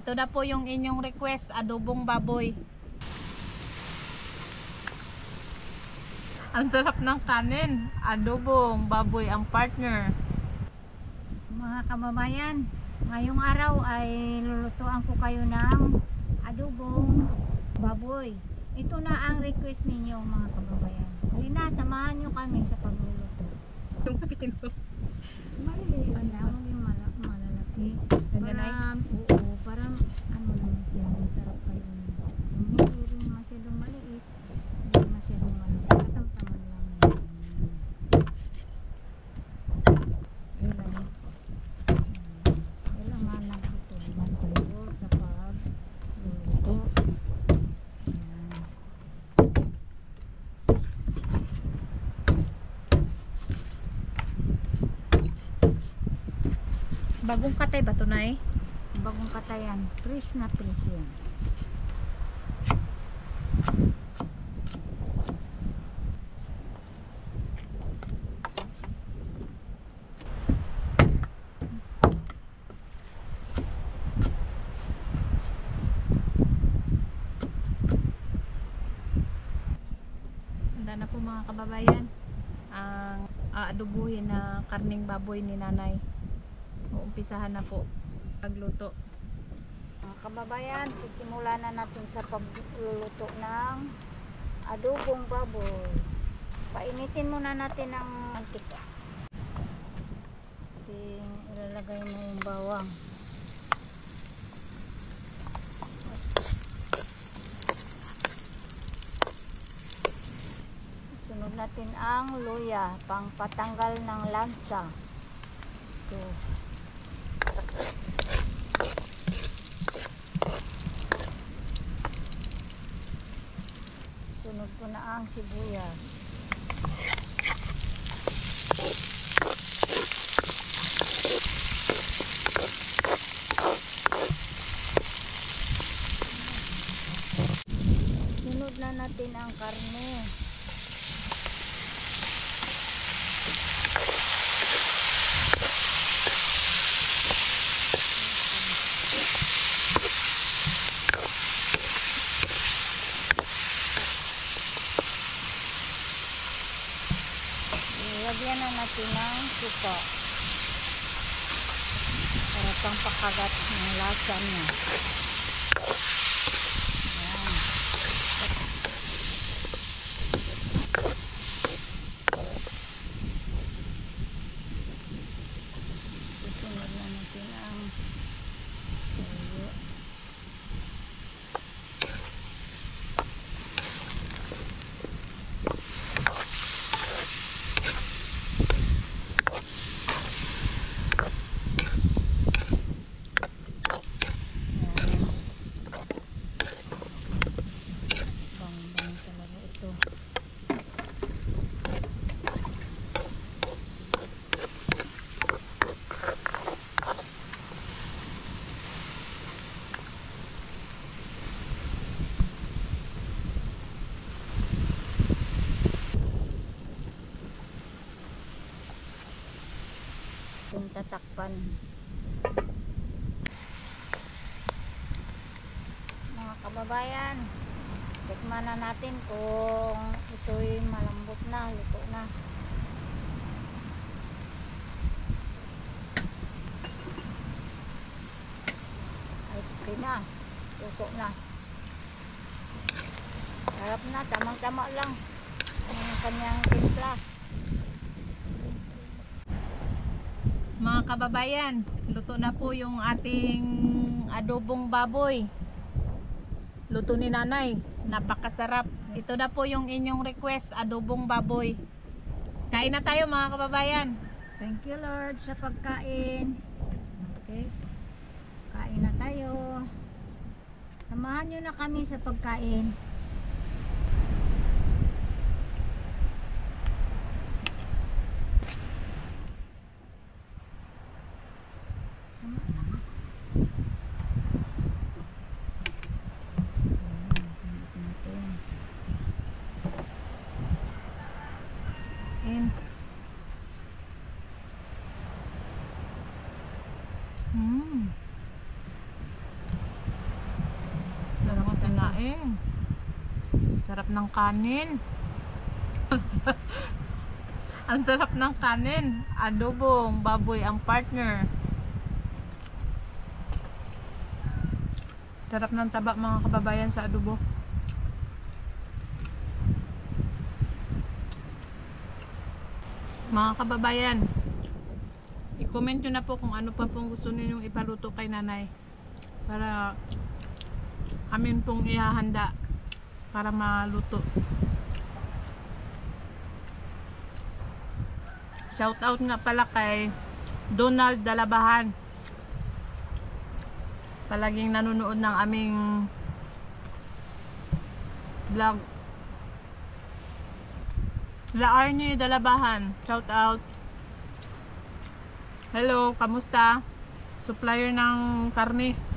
Ito na po yung inyong request, adobong baboy. Ang sarap ng kanin, adobong baboy ang partner. Mga kababayan, ngayong araw ay lulutuan ko kayo ng adobong baboy. Ito na ang request ninyo mga kababayan. Halina, samahan nyo kami sa pagluluto. Maliliit lang, maging malalaki. Oo, parang ano naman siya, masarap kayo. Hindi rin masyadong maliit, hindi masyadong malaki. Katamtaman lang. Kailangan nagtutulungan kayo sa pagluluto. Bagong katay ba ito, Nay? Bagong katayan, pris na pris yan. Handa na po mga kababayan ang aadobuhin na karning baboy ni Nanay. Uumpisahan na po pagluto. Mga kababayan, sisimulan na natin sa pagluluto ng adobong baboy. Painitin muna natin ang mantika. Ilalagay mo yung bawang. Sunod natin ang luya, pang patanggal ng lansa. Ito. Sunod ko na ang sibuyas. Sunod na natin ang karne. Lagyan na natin ng suka para pang pakagat ng lasa niya. Ayan. Susunod na natin ang tuyo. Bang talaga ito. Itong tatakpan. Mga kababayan, tikman na natin kung ito'y malambot na, luto na. Ay, okay na. Luto na. Sarap na, tamang-tama lang ang kanyang timpla. Mga kababayan, luto na po yung ating adobong baboy. Luto ni Nanay, napakasarap. Ito na po yung inyong request, adobong baboy. Kain na tayo mga kababayan. Thank you Lord sa pagkain. Okay. Kain na tayo. Samahan nyo na kami sa pagkain. And kumain. Sarap ng kanin. Ang sarap ng kanin. Adobong baboy ang partner. Sarap ng taba mga kababayan sa adobo. Mga kababayan, i-comment nyo na po kung ano pa pong gusto ninyong ipaluto kay nanay para amin pong ihahanda para maluto. Shout out nga pala kay Donald Dalabahan, palaging nanonood ng aming vlog. La Arnie Dalabahan, shout out. Hello, kamusta? Supplier ng karne.